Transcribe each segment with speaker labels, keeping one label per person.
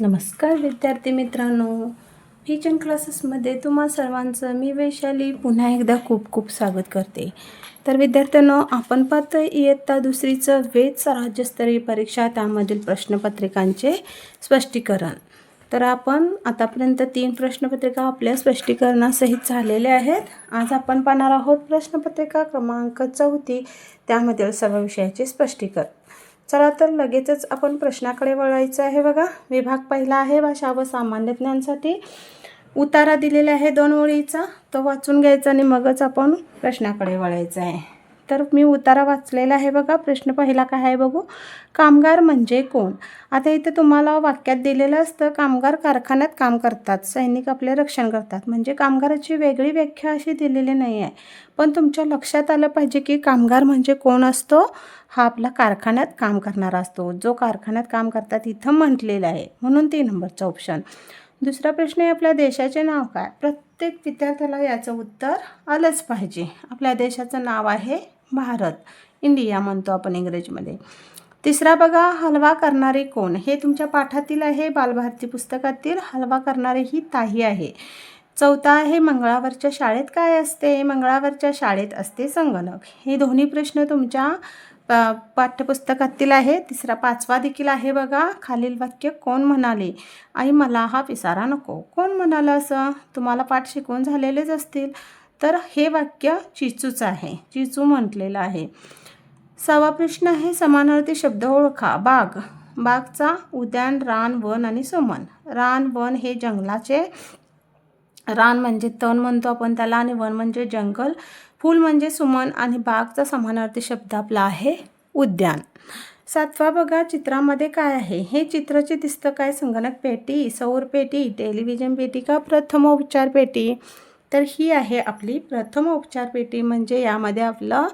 Speaker 1: नमस्कार विद्यार्थी मित्रांनो, व्हिजन क्लासेसमध्ये तुम्हा सर्वांचं मी वैशाली पुन्हा एकदा खूप खूप स्वागत करते. तर विद्यार्थ्यांनो, आपण पाहतो इयत्ता दुसरीचं वेद राज्यस्तरीय परीक्षा त्यामधील प्रश्नपत्रिकांचे स्पष्टीकरण. तर आपण आतापर्यंत 3 प्रश्नपत्रिका आपल्या स्पष्टीकरणासहित झालेल्या आहेत. आज आपण पाहणार आहोत प्रश्नपत्रिका क्रमांक 4 त्यामधील सर्व विषयाचे स्पष्टीकरण. चला तर लगेचच आपण प्रश्नाकडे वळायचं आहे. बघा, विभाग पहिला आहे भाषा व सामान्य ज्ञानसाठी. उतारा दिलेला आहे 2 ओळीचा, तो वाचून घ्यायचा आणि मगच आपण प्रश्नाकडे वळायचं आहे. तर मी उतारा वाचलेला आहे. बघा, प्रश्न पहिला काय आहे बघू. कामगार म्हणजे कोण? आता इथे तुम्हाला वाक्यात दिलेलं असतं कामगार कारखान्यात काम करतात, सैनिक आपले रक्षण करतात. म्हणजे कामगाराची वेगळी व्याख्या अशी दिलेली नाही आहे, पण तुमच्या लक्षात आलं पाहिजे की कामगार म्हणजे कोण असतो. हा आपला कारखान्यात काम करणारा असतो, जो कारखान्यात काम करतात इथं म्हटलेलं आहे, म्हणून 3 नंबरचा ऑप्शन. दुसरा प्रश्न आहे आपल्या देशाचे नाव काय? प्रत्येक विद्यार्थ्याला याचं उत्तर आलंच पाहिजे. आपल्या देशाचं नाव आहे भारत, इंडिया म्हणतो आपण इंग्रजीमध्ये. तिसरा बघा, हलवा करणारे कोण? हे तुमच्या पाठातील आहे, बालभारती पुस्तकातील. हलवा करणारे ही ताई आहे. चौथा आहे, मंगळावरच्या शाळेत काय असते? मंगळावरच्या शाळेत असते संगणक. हे दोन्ही प्रश्न तुमच्या पाठ्यपुस्तकातील आहे. तिसरा 5वा देखील आहे. बघा, खालील वाक्य कोण म्हणाले? आई मला हा पिसारा नको. कोण म्हणालं असं? तुम्हाला पाठ शिकवून झालेलेच असतील. तर हे वाक्य चिचूचं आहे, चिचू म्हटलेलं आहे. 6वा प्रश्न आहे, समानार्थी शब्द ओळखा. बाग, बागचा उद्यान, रान, वन आणि सुमन. रान, वन हे जंगलाचे, रान म्हणजे तण म्हणतो आपण त्याला, आणि वन म्हणजे जंगल, फूल म्हणजे सुमन, आणि बागचा समानार्थी शब्द आपला आहे उद्यान. 7वा बघा, चित्रामध्ये काय आहे? हे चित्राचे दिसतं काय? संगणक पेटी, सौर पेटी, टेलिव्हिजन पेटी का प्रथमोपचार पेटी? तर ही आहे आपली प्रथमोपचार पेटी. म्हणजे यामध्ये आपलं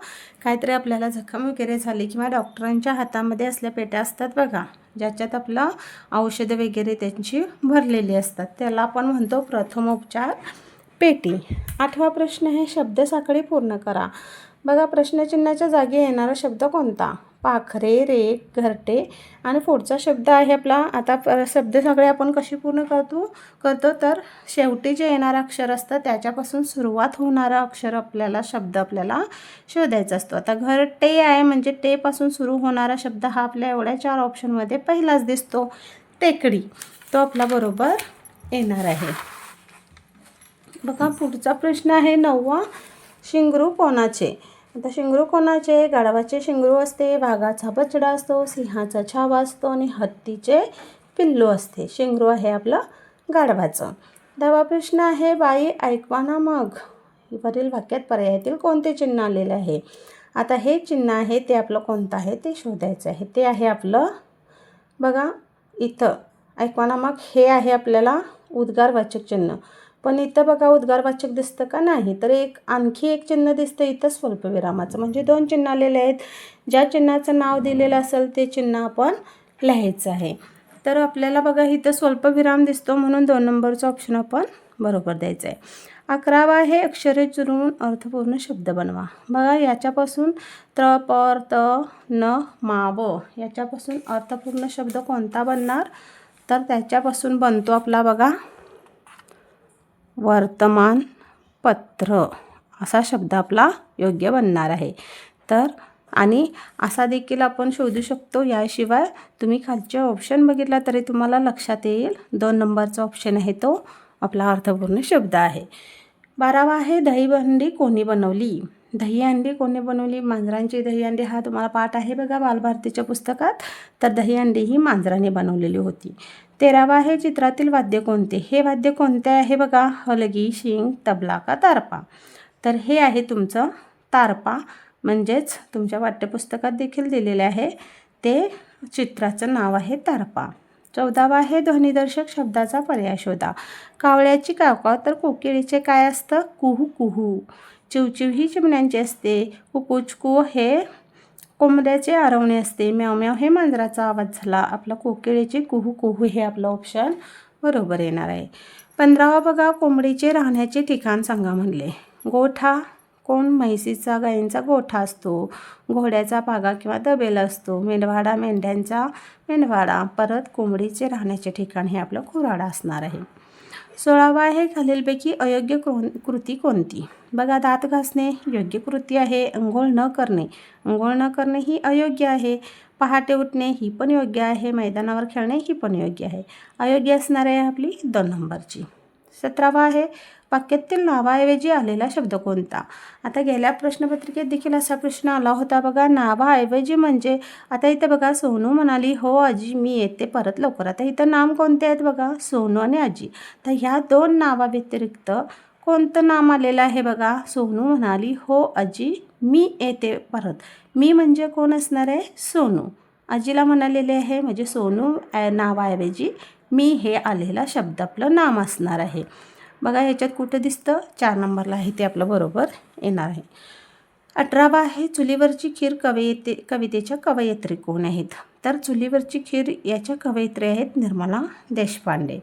Speaker 1: काहीतरी आपल्याला जखम वगैरे झाली किंवा डॉक्टरांच्या हातामध्ये असल्या पेट्या असतात बघा, ज्याच्यात आपलं औषधं वगैरे त्यांची भरलेली असतात, त्याला आपण म्हणतो प्रथमोपचार पेटी. 8वा प्रश्न आहे, शब्दसाखळी पूर्ण करा. बघा, प्रश्नचिन्हाच्या जागी येणारा शब्द कोणता? पाखरे, रेक, घरटे, आणि पुढचा शब्द आहे आपला. आता शब्दसाखळी आपण कशी पूर्ण करतो तर शेवटी जे येणारं अक्षर असतं त्याच्यापासून सुरुवात होणारा अक्षर आपल्याला शब्द आपल्याला शोधायचा असतो. आता घरटे आहे म्हणजे टेपासून सुरू होणारा शब्द हा आपल्या एवढ्या 4 ऑप्शनमध्ये पहिलाच दिसतो. टेकडी, तो आपला बरोबर येणार आहे. बघा, पुढचा प्रश्न आहे 9वा, शिंगरू कोणाचे? आता शिंगरू कोणाचे? गाढवाचे शिंगरू असते, वाघाचा बछडा असतो, सिंहाचा छावा असतो, आणि हत्तीचे पिल्लू असते. शिंगरू आहे आपलं गाढवाचं. 10वा प्रश्न आहे, बाई ऐकवा ना मग. वरील वाक्यात पर्यायातील कोणते चिन्ह आलेले आहे? आता हे चिन्ह आहे ते आपलं कोणतं आहे ते शोधायचं आहे. ते आहे आपलं, बघा इथं ऐकवा ना मग, हे आहे आपल्याला उद्गारवाचक चिन्ह. पण इथं बघा उद्गारवाचक दिसतं का? नाही. तर आणखी एक चिन्ह दिसतं इथं स्वल्पविरामाचं, म्हणजे 2 चिन्ह आलेले आहेत. ज्या चिन्हाचं नाव दिलेलं असेल ते चिन्ह आपण लिहायचं आहे. तर आपल्याला बघा इथं स्वल्पविराम दिसतो, म्हणून 2 नंबरचं ऑप्शन आपण बरोबर द्यायचं आहे. 11वा आहे, अक्षरे जुळवून अर्थपूर्ण शब्द बनवा. बघा, याच्यापासून त्र, पर, त, न, मा, व याच्यापासून अर्थपूर्ण शब्द कोणता बनणार? तर त्याच्यापासून बनतो आपला बघा वर्तमानपत्र, असा शब्द आपला योग्य बनणार आहे. तर आणि असा देखील आपण शोधू शकतो. याशिवाय तुम्ही खालचे ऑप्शन बघितला तरी तुम्हाला लक्षात येईल. 2 नंबरचा ऑप्शन आहे तो आपला अर्थपूर्ण शब्द आहे. 12वा आहे, दहीहंडी कोणी बनवली? दहीहंडी कोणी बनवली? मांजरांची दहीहंडी हा तुम्हाला पाठ आहे बघा बालभारतीच्या पुस्तकात. तर दहीहंडी ही मांजराने बनवलेली होती. 13वा आहे, चित्रातील वाद्य कोणते? हे वाद्य कोणते आहे बघा, हलगी, शिंग, तबला का तारपा? तर हे आहे तुमचं तारपा, म्हणजेच तुमच्या पाठ्यपुस्तकात देखील दिलेले आहे ते चित्राचं नाव आहे तारपा. 14वा आहे, ध्वनिदर्शक शब्दाचा पर्याय शोधा. कावळ्याची कावकाव तर कोकिळीचे काय असतं? कुहू कुहू. चिवचिव ही चिमण्यांची असते. कुकुचकू हे कोंबड्याचे आरवणे असते. म्याव म्याव हे मांजराचा आवाज झाला. आपला कोकिळेची कुहू कुहू हे आपलं ऑप्शन बरोबर येणार आहे. 15वा बघा, कोंबडीचे राहण्याचे ठिकाण सांगा म्हणले. गोठा, कोण म्हैसीचा गायींचा गोठा असतो, घोड्याचा पागा किंवा दबेल असतो, मेंढवाडा मेंढ्यांचा मेंढवाडा, परत कोंबडीचे राहण्याचे ठिकाण हे आपलं खुराडा असणार आहे. 16वा आहे खालीलपैकी अयोग्य कृती कोणती. बघा, दात घासणे योग्य कृती आहे. अंघोळ न करणे ही अयोग्य आहे. पहाटे उठणे ही पण योग्य आहे. मैदानावर खेळणे ही पण योग्य आहे. अयोग्य असणार आहे आपली 2 नंबरची. 17वा आहे वाक्यातील नावाऐवजी आलेला शब्द कोणता. आता गेल्या प्रश्नपत्रिकेत देखील असा प्रश्न आला होता बघा. नावाऐवजी म्हणजे आता इथं बघा, सोनू म्हणाली हो आजी मी येते परत लवकर. आता इथं नाम कोणते आहेत बघा, सोनू आणि आजी. तर ह्या 2 नावाव्यतिरिक्त कोणतं नाम आलेलं आहे बघा. सोनू म्हणाली हो आजी मी येते परत. मी म्हणजे कोण असणार आहे, सोनू. आजीला म्हणालेले आहे म्हणजे सोनू नावाऐवजी मी हे आलेला शब्द आपलं नाम असणार आहे. बघा ह्याच्यात कुठं दिसतं, 4 नंबरला आहे ते आपलं बरोबर येणार आहे. 18वा आहे चुलीवरची खीर कवितेच्या कवयित्री कोण आहेत. तर चुलीवरची खीर याच्या कवयित्री आहेत निर्मला देशपांडे.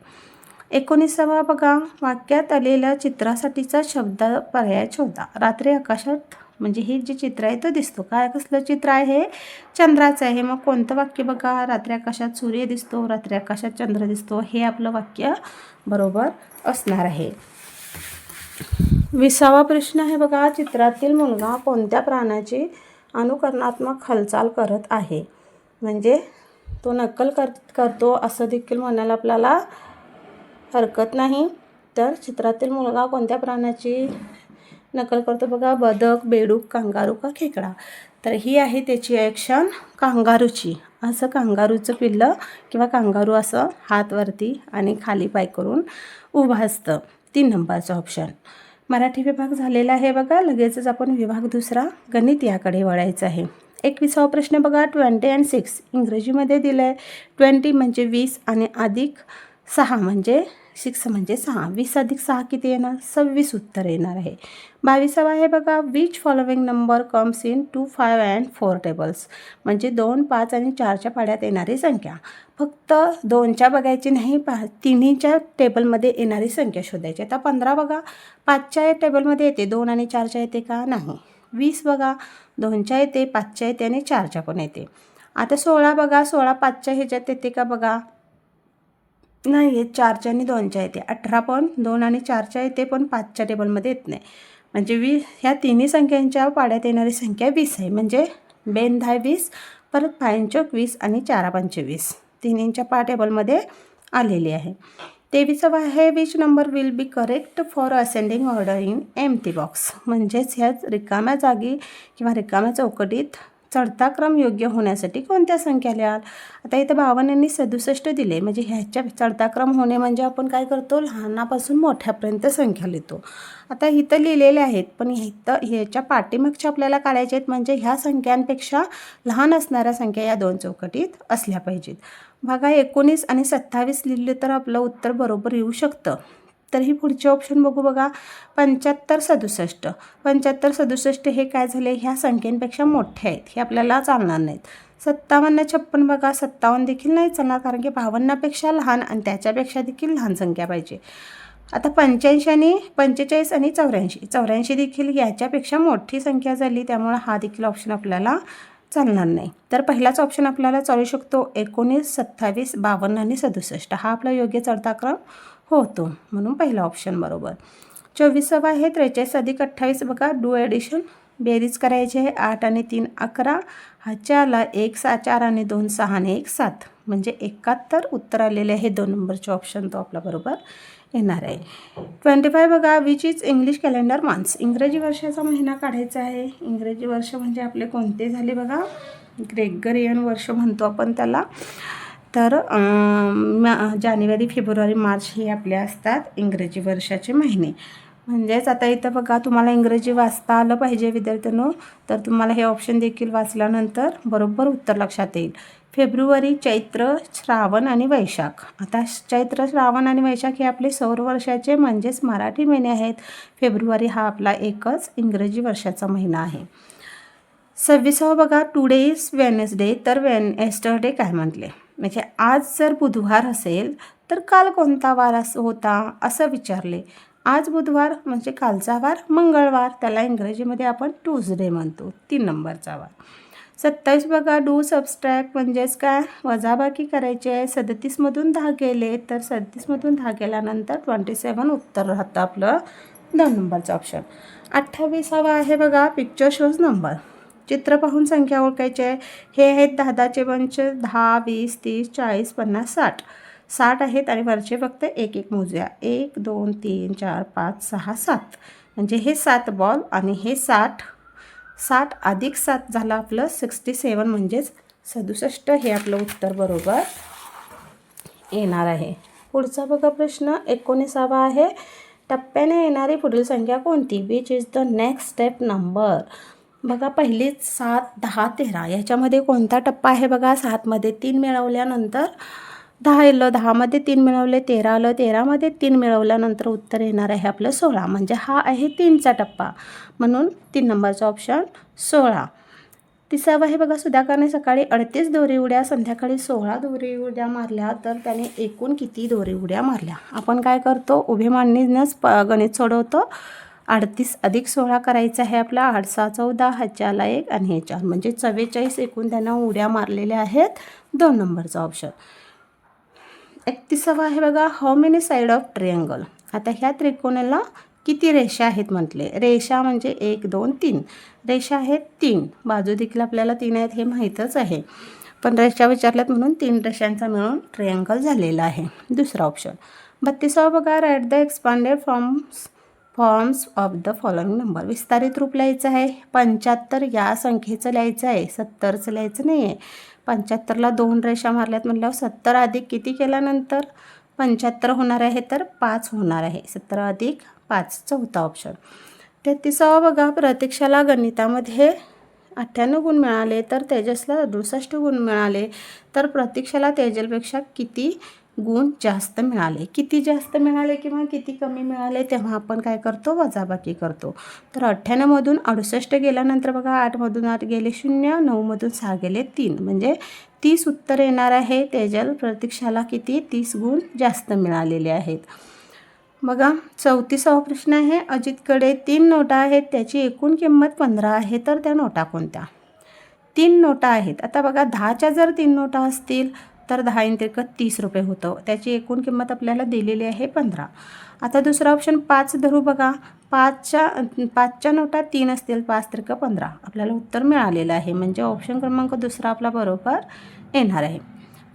Speaker 1: 19वा बघा, वाक्यात आलेल्या चित्रासाठीचा शब्द पर्याय शोधा. रात्री आकाशात म्हणजे हे जे चित्र आहे ते दिसतो. काय कसलं चित्र आहे, चंद्राचं आहे. मग कोणतं वाक्य बघा, रात्री आकाशात सूर्य दिसतो, रात्री आकाशात चंद्र दिसतो, हे आपलं वाक्य बरोबर असणार आहे. 20वा प्रश्न आहे बघा, चित्रातील मुलगा कोणत्या प्राण्याची अनुकरणात्मक हालचाल करत आहे. म्हणजे तो नक्कल करतो असं देखील म्हणायला आपल्याला हरकत नाही. तर चित्रातील मुलगा कोणत्या प्राण्याची नकल करतो बघा, बदक, बेडूक, कांगारू का खेकडा. तर ही आहे त्याची ॲक्शन कांगारूची. असं कांगारूचं पिल्लं किंवा कांगारू असं हात वरती आणि खाली पाय करून उभं असतं. 3 नंबरचा ऑप्शन. मराठी विभाग झालेला आहे बघा. लगेचच आपण विभाग दुसरा गणित याकडे वळायचं आहे. 21वा प्रश्न बघा, 20 and 6 इंग्रजीमध्ये दिलं आहे. 20 म्हणजे 20 आणि अधिक 6 म्हणजे 6 म्हणजे 6. 20 अधिक 6 किती येणार, 26 उत्तर येणार आहे. 22वा आहे बघा, which following number comes in 2, 5 and 4 tables. म्हणजे 2, 5 आणि 4च्या पाड्यात येणारी संख्या. फक्त 2च्या बघायची नाही, 3च्या टेबलमध्ये येणारी संख्या शोधायची. आता 15 बघा, 5च्या टेबलमध्ये येते, 2 आणि 4च्या येते का, नाही. 20 बघा, 2च्या येते, 5च्या येते आणि 4च्या पण येते. आता 16 बघा, 16 5च्या ह्याच्यात येते का बघा, नाही येत, 4च्या आणि 2च्या येते. 18 पण 2 आणि 4च्या येते पण 5च्या टेबलमध्ये येत नाही. म्हणजे 20 ह्या तिन्ही संख्यांच्या पाड्यात येणारी संख्या 20 आहे. म्हणजे 2 10 20, परत 5 चौक 20 आणि 4 5 20 तिन्हींच्या टेबलमध्ये आलेली आहे. 23वा आहे, which number will be correct for ascending order in empty box. म्हणजेच ह्या रिकाम्या जागी किंवा रिकाम्या चौकटीत चढता क्रम योग्य होण्यासाठी कोणत्या संख्या लिहाल. आता इथं 52 यांनी 67 दिले. म्हणजे ह्याच्या चढता क्रम होणे म्हणजे आपण काय करतो, लहानापासून मोठ्यापर्यंत संख्या लिहितो. आता इथं लिहिलेले आहेत पण इथं ह्याच्या पाठीमागच्या आपल्याला काढायचे आहेत. म्हणजे ह्या संख्यांपेक्षा लहान असणाऱ्या संख्या या 2 चौकटीत असल्या पाहिजेत. बघा 19 आणि 27 लिहिले तर आपलं उत्तर बरोबर येऊ शकतं. तर ही पुढचे ऑप्शन बघू बघा. 75 67. 75 67 हे काय झाले, ह्या संख्येपेक्षा मोठे आहेत, हे आपल्याला चालणार नाहीत. 57 56 बघा, 57 देखील नाही चालणार कारण की 52पेक्षा लहान आणि त्याच्यापेक्षा देखील लहान संख्या पाहिजे. आता 85 आणि 45 आणि 84. 84 देखील याच्यापेक्षा मोठी संख्या झाली, त्यामुळे हा देखील ऑप्शन आपल्याला चालणार नाही. तर पहिलाच ऑप्शन आपल्याला चालू शकतो 19 27 52 आणि 67. हा आपला योग्य चढता क्रम होतो, म्हणून पहिला ऑप्शन बरोबर. 24वा आहे 43 अधिक 28 बघा, डू ॲडिशन बेरीज करायची आहे. 8 आणि 3 11, हा 4ला 1 6 4 आणि 2 6 आणि 1 7 म्हणजे 71 उत्तर आलेले आहे. 2 नंबरचे ऑप्शन तो आपला बरोबर येणार आहे. 25 बघा, which is English calendar months. इंग्रजी वर्षाचा महिना काढायचा आहे. इंग्रजी वर्ष म्हणजे आपले कोणते झाले बघा, ग्रेगरियन वर्ष म्हणतो आपण त्याला. तर जानेवारी फेब्रुवारी मार्च हे आपले असतात इंग्रजी वर्षाचे महिने. म्हणजेच आता इथं बघा, तुम्हाला इंग्रजी वाचता आलं पाहिजे विद्यार्थ्यांनो. तर तुम्हाला हे ऑप्शन देखील वाचल्यानंतर बरोबर उत्तर लक्षात येईल. फेब्रुवारी, चैत्र, श्रावण आणि वैशाख. आता चैत्र, श्रावण आणि वैशाख हे आपले सौर वर्षाचे म्हणजेच मराठी महिने आहेत. फेब्रुवारी हा आपला एकच इंग्रजी वर्षाचा महिना आहे. 26वा बघा, टुडे इज वेनसडे. तर एस्टरडे काय म्हटले, म्हणजे आज जर बुधवार असेल तर काल कोणता वार होता असं विचारले. आज बुधवार म्हणजे कालचा वार मंगळवार, त्याला इंग्रजीमध्ये आपण ट्यूजडे म्हणतो, 3 नंबरचा वार. 27 बघा, डू सबस्ट्रॅक्ट म्हणजेच काय, वजाबाकी करायची आहे. 37मधून 10 गेले तर 37मधून 10 गेल्यानंतर 27 उत्तर राहतं आपलं 2 नंबरचा ऑप्शन. 28वा आहे बघा, पिक्चर शोज नंबर, चित्र पाहून संख्या ओळखायची आहे. हे आहेत 10चे बंच, 10, 20, 30, 40, 50, 60. 60 आहेत आणि वरचे फक्त एक एक मोजूया. 1, 2, 3, 4, 5, 6, 7. म्हणजे हे 7 बॉल आणि हे 60. 60 अधिक 7 झालं आपलं 67 म्हणजेच 67. हे आपलं उत्तर बरोबर येणार आहे. पुढचा बघा प्रश्न 19वा आहे. टप्प्याने येणारी पुढील संख्या कोणती? Which is the next step number. बघा पहिलीच 7, 10, 13 याच्यामध्ये कोणता टप्पा आहे बघा. 7मध्ये 3 मिळवल्यानंतर 10 आलं, 10मध्ये 3 मिळवले 13 आलं, 13मध्ये 3 मिळवल्यानंतर उत्तर येणार आहे आपलं 16. म्हणजे हा आहे 3चा टप्पा, म्हणून 3 नंबरचा ऑप्शन 16. तिसरावा आहे बघा, सुधाकरने सकाळी 38 दोरी उड्या, संध्याकाळी 16 दोरी उड्या मारल्या तर त्याने एकूण किती दोरी उड्या मारल्या. आपण काय करतो, उभे मांडणीनंच गणित सोडवतो. 38 अधिक 16 करायचं आहे आपला. 8, 6, 14, ह्याच्याला 1 आणि हे 4 म्हणजे 44 एकूण त्यांना उड्या मारलेल्या आहेत. 2 नंबरचा ऑप्शन. 31वा आहे बघा, हाऊ मेनी साईड ऑफ ट्रिअँगल. आता ह्या त्रिकोणाला किती रेषा आहेत म्हटले. रेषा म्हणजे 1, 2, 3 रेषा आहेत 3. बाजू देखील आपल्याला 3 आहेत हे माहीतच आहे, पण रेषा विचारल्यात म्हणून 3 रेषांचा मिळून ट्रिअँगल झालेला आहे. दुसरा ऑप्शन. 32वा बघा, write the expanded forms of the following number. विस्तारित रूप लिहायचं आहे. 75 या संख्येचं लिहायचं आहे, 70चं लिहायचं नाही आहे. 75ला 2 रेषा मारल्यात म्हटल्यावर 70 अधिक किती केल्यानंतर 75 होणार आहे तर 5 होणार आहे. 17 अधिक 5 चौथा ऑप्शन. 33वा बघा, प्रतीक्षाला गणितामध्ये 98 गुण मिळाले तर तेजसला 68 गुण मिळाले तर प्रतीक्षाला तेजलपेक्षा किती गुण जास्त मिळाले. किती जास्त मिळाले किंवा किती कमी मिळाले तेव्हा आपण काय करतो, वजाबाकी करतो. तर 98मधून 68 गेल्यानंतर बघा 8मधून 8 गेले 0, 9मधून 6 गेले 3 म्हणजे 30 उत्तर येणार आहे. तेजल प्रतीक्षाला किती 30 गुण जास्त मिळालेले आहेत. बघा 34वा प्रश्न आहे. अजितकडे 3 नोटा आहेत, त्याची एकूण किंमत 15 आहे तर त्या नोटा कोणत्या. 3 नोटा आहेत. आता बघा 10च्या जर 3 नोटा असतील तर 10 × 30 रुपये होतं. त्याची एकूण किंमत आपल्याला दिलेली आहे 15. आता दुसरा ऑप्शन 5 धरू बघा. 5च्या नोटा 3 असतील, 5 × 15 आपल्याला उत्तर मिळालेलं आहे. म्हणजे ऑप्शन क्रमांक दुसरा आपला बरोबर येणार आहे.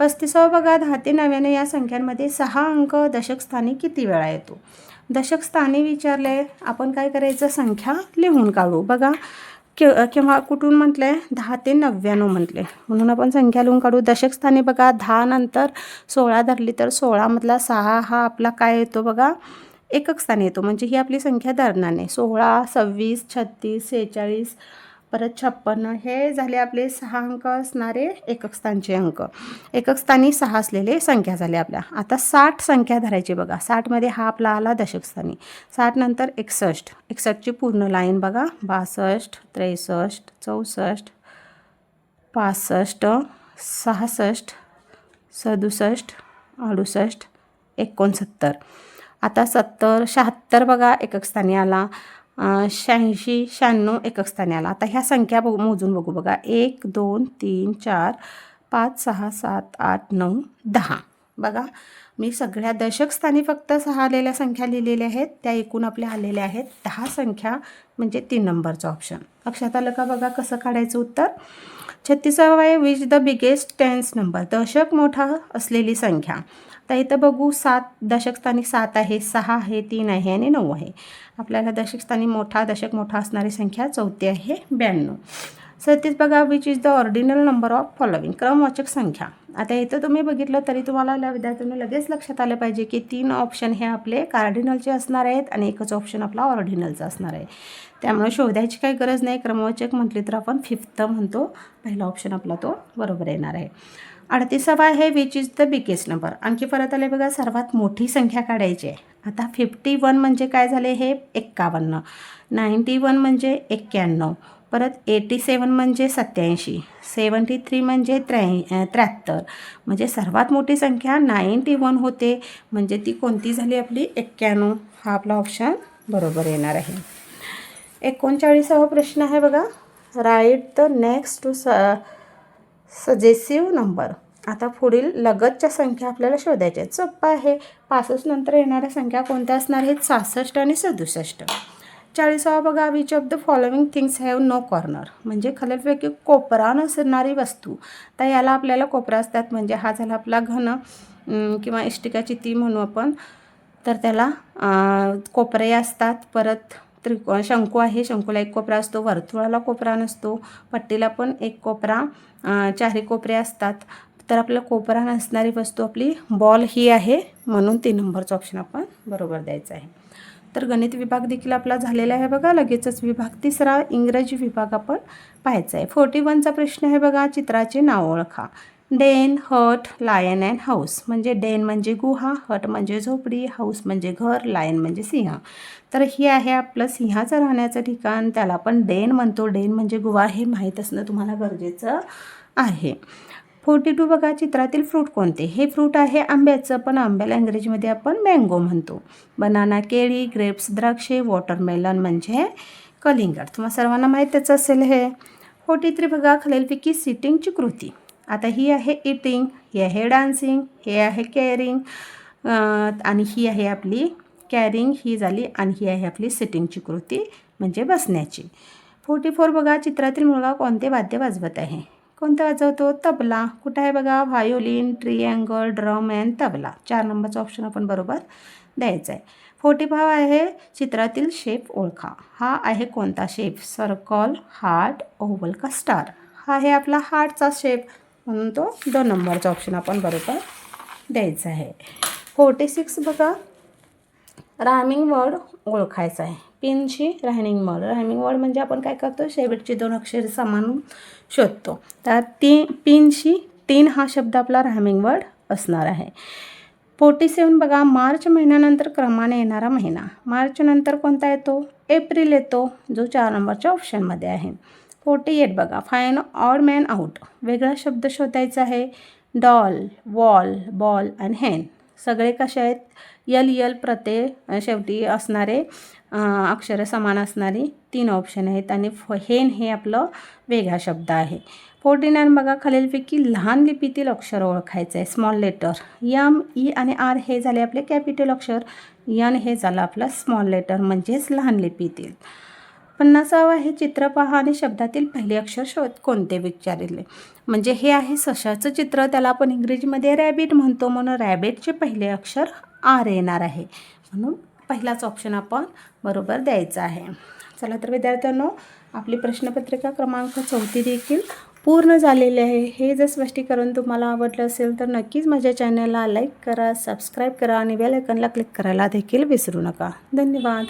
Speaker 1: 35वा बघा, 10 ते 9 या संख्यांमध्ये 6 अंक दशक स्थानी किती वेळा येतो. दशक स्थानी विचारले, आपण काय करायचं, संख्या लिहून काढू. बघा किंवा कुठून म्हटलं आहे, 10 ते 99 म्हटले म्हणून आपण संख्या लिहून काढू. दशक स्थानी बघा 10 नंतर 16 धरली तर 16मधला 6 हा आपला काय येतो बघा, एकक स्थानी येतो. म्हणजे ही आपली संख्या धरणार नाही. 16, 26, 36, 46 परत 56 हे झाले आपले 6 अंक असणारे एकक स्थानचे अंक. एकक स्थानी 6 असलेले संख्या झाले आपल्या. आता 60 संख्या धरायची बघा. 60मध्ये हा आपला आला दशक स्थानी. 60 नंतर 61. 61ची पूर्ण लाईन बघा. 62, 63, 64, 65, 66, 67, 68, 69. आता 70, 76 बघा एकक स्थानी आला. 86, 96 एकक स्थानी आला. आता ह्या संख्या मोजून बघू बघा. 1, 2, 3, 4, 5, 6, 7, 8, 9, 10. बघा मी सगळ्या दशक स्थानी फक्त 6 आलेल्या संख्या लिहिलेल्या आहेत, त्या एकूण आपल्या आलेल्या आहेत 10 संख्या, म्हणजे 3 नंबरचा ऑप्शन. लक्षात आलं का बघा कसं काढायचं उत्तर. 36वा आहे, which the biggest tens number. दशक मोठा असलेली संख्या. तर इथं बघू 7 दशक स्थानी 7 आहे, 6 आहे, 3 आहे आणि 9 आहे. आपल्याला दशक स्थानी दशक मोठा असणारी संख्या 4थी आहे 92. 37 बघा, which is the ordinal number of following. क्रमवाचक संख्या. आता इथं तुम्ही बघितलं तरी तुम्हाला विद्यार्थ्यांना लगेच लक्षात आलं पाहिजे की 3 ऑप्शन हे आपले कार्डिनलचे असणार आहेत आणि एकच ऑप्शन आपला ऑर्डिनलचा असणार आहे. त्यामुळे शोधायची काही गरज नाही. क्रमवाचक म्हटले तर आपण 5th म्हणतो. पहिला ऑप्शन आपला तो बरोबर येणार आहे. 38वा आहे, which is the biggest number. आणखी परत आले बघा, सर्वात मोठी संख्या काढायची आहे. आता 51 म्हणजे काय झाले, हे 51. 91 म्हणजे 91. परत 87 म्हणजे 87. 73 म्हणजे 73. म्हणजे सर्वात मोठी संख्या 91 होते. म्हणजे ती कोणती झाली आपली, 91. हा आपला ऑप्शन बरोबर येणार आहे. 39वा प्रश्न आहे बघा. राईट द नेक्स्ट टू सजेसिव्ह नंबर. आता पुढील लगतच्या संख्या आपल्याला शोधायच्या आहेत. सोप्पं आहे. 65 नंतर येणाऱ्या संख्या कोणत्या असणार आहेत? 66 आणि 67. 40वा बघा. Which of the following things have no corner. म्हणजे खालीलपैकी कोपरा नसणारी वस्तू. तर याला आपल्याला कोपरा असतात. म्हणजे हा झाला आपला घन किंवा इष्टिकाची ती म्हणू आपण. तर त्याला कोपरे असतात. परत शंकू आहे, शंकूला एक कोपरा असतो. वर्तुळाला कोपरा नसतो. पट्टीला पण एक कोपरा, चारही कोपरे असतात. तर आपल्याला कोपरा नसणारी वस्तू आपली बॉल ही आहे. म्हणून 3 नंबरचा ऑप्शन आपण बरोबर द्यायचा आहे. तर गणित विभाग देखील आपला झालेला आहे बघा. लगेचच विभाग 3 इंग्रजी विभाग आपण पाहायचा आहे. 41चा प्रश्न आहे बघा. चित्राचे नाव ओळखा. Den, hut, lion and house. म्हणजे डेन म्हणजे गुहा, हट म्हणजे झोपडी, हाऊस म्हणजे घर, लायन म्हणजे सिंह. तर ही आहे आपलं सिंहाचं राहण्याचं ठिकाण. त्याला आपण डेन म्हणतो. डेन म्हणजे गुहा हे माहीत असणं तुम्हाला गरजेचं आहे. 42 बघा. चित्रातील फ्रूट कोणते? हे फ्रूट आहे आंब्याचं, पण आंब्याला इंग्रजीमध्ये आपण मँगो म्हणतो. बनाना केळी, ग्रेप्स द्राक्षे, वॉटरमेलन म्हणजे कलिंगड. तुम्हाला सर्वांना माहीतच असेल हे. 43 बघा. खालीलपैकी सिटिंगची कृती. आता ही आहे इटिंग, ही आहे डान्सिंग, हे आहे केअरिंग आणि ही आहे आपली कॅरिंग ही झाली आणि ही आहे आपली सिटिंगची कृती म्हणजे बसण्याची. 44 बघा. चित्रातील मुलगा कोणते वाद्य वाजवत आहे? कोणता वाजवतो? तबला. कुठं आहे बघा? Violin, triangle, drum and tabla. 4 नंबरचा ऑप्शन आपण बरोबर द्यायचा आहे. 45 आहे. चित्रातील शेप ओळखा. हा आहे कोणता शेप? सर्कल, हार्ट, ओव्हल का स्टार? हा आहे आपला हार्टचा शेप, म्हणून तो 2 नंबरचा ऑप्शन आपण बरोबर द्यायचा आहे. 46 बघा. रायमिंग वर्ड ओळखायचा आहे. पिनची रायमिंग वर्ड. रायमिंग वर्ड म्हणजे आपण काय करतो? शेवटची 2 अक्षरे समान शोधतो. तर पिनशी 3 हा शब्द आपला रायमिंग वर्ड असणार आहे. 47 बघा. मार्च महिन्यानंतर क्रमाने येणारा महिना. मार्च नंतर कोणता येतो? एप्रिल येतो, जो 4 नंबरच्या ऑप्शनमध्ये आहे. 48 बघा. Fine odd man out. वेगळा शब्द शोधायचा आहे. डॉल, वॉल, बॉल आणि हेन. सगळे कसे आहेत? यल प्रत्यय शेवटी असणारे अक्षरं समान असणारी 3 ऑप्शन आहेत आणि हेन हे आपलं वेगळा शब्द आहे. 49 बघा. खालीलपैकी लहान लिपीतील अक्षर ओळखायचं आहे. Small letter. यम, ई आणि आर हे झाले आपले कॅपिटल अक्षर. यन हे झालं आपलं स्मॉल लेटर म्हणजेच लहान लिपीतील. 50वा आहे. चित्र पहा आणि शब्दातील पहिले अक्षर शोध. कोणते विचारले? म्हणजे हे आहे सशाचं चित्र. त्याला आपण इंग्रजीमध्ये रॅबिट म्हणतो. म्हणून रॅबिटचे पहिले अक्षर आर येणार आहे. म्हणून पहिलाच ऑप्शन आपण बरोबर द्यायचा आहे. चला तर विद्यार्थ्यांनो, आपली प्रश्नपत्रिका क्रमांक 34 देखील पूर्ण झालेले आहे. हे जर स्पष्टीकरण तुम्हाला आवडलं असेल तर नक्कीच माझ्या चॅनलला लाईक करा, सबस्क्राईब करा आणि बेल आयकॉनला क्लिक करायला देखील विसरू नका. धन्यवाद.